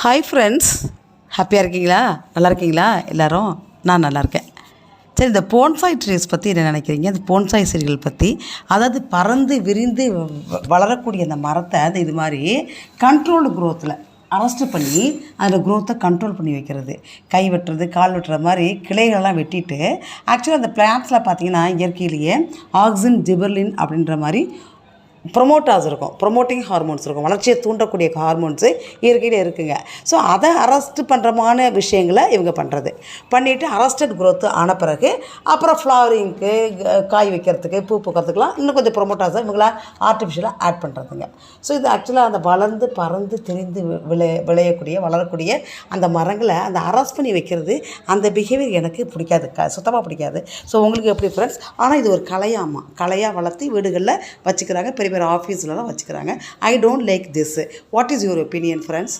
Hi friends, ஹாப்பியாக இருக்கீங்களா? நல்லா இருக்கீங்களா எல்லோரும்? நான் நல்லா இருக்கேன். சரி, இந்த போன்சாய் ட்ரீஸ் பற்றி என்ன நினைக்கிறீங்க? இந்த போன்சாய் செடிகள் பற்றி, அதாவது பறந்து விரிந்து வளரக்கூடிய அந்த மரத்தை அது இது மாதிரி கண்ட்ரோல் க்ரோத்தில் அரெஸ்ட்டு பண்ணி அதில் க்ரோத்தை கண்ட்ரோல் பண்ணி வைக்கிறது. கை வெட்டுறது, கால் வெட்டுற மாதிரி கிளைகளெல்லாம் வெட்டிட்டு, ஆக்சுவலாக அந்த பிளான்ட்ஸில் பார்த்தீங்கன்னா இயற்கையிலேயே ஆக்சின், ஜிபர்லின் அப்படின்ற மாதிரி ப்ரொமோட்டாஸ் இருக்கும், ப்ரொமோட்டிங் ஹார்மோன்ஸ் இருக்கும், வளர்ச்சியை தூண்டக்கூடிய ஹார்மோன்ஸு இயற்கையில் இருக்குங்க. ஸோ அதை அரெஸ்ட் பண்ணுறமான விஷயங்களை இவங்க பண்ணுறது பண்ணிவிட்டு அரெஸ்டட் க்ரோத்து ஆன பிறகு அப்புறம் ஃப்ளவரிங்க்கு, காய் வைக்கிறதுக்கு, பூ பூக்கிறதுக்கெலாம் இன்னும் கொஞ்சம் ப்ரொமோட்டாஸை இவங்களாம் ஆர்டிஃபிஷியலாக ஆட் பண்ணுறதுங்க. ஸோ இது ஆக்சுவலாக அந்த வளர்ந்து பறந்து திரிந்து வளரக்கூடிய அந்த மரங்களை அந்த அரெஸ்ட் பண்ணி வைக்கிறது, அந்த பிஹேவியர் எனக்கு பிடிக்காது, சுத்தமாக பிடிக்காது. ஸோ உங்களுக்கு எப்படி ஃப்ரெண்ட்ஸ்? ஆனால் இது ஒரு கலையாக வளர்த்து வீடுகளில் வச்சுக்கிறாங்க, பெரிய பெரிய ஆஃபீஸ்லலாம் வச்சுக்கிறாங்க. I don't like this. What is your opinion friends?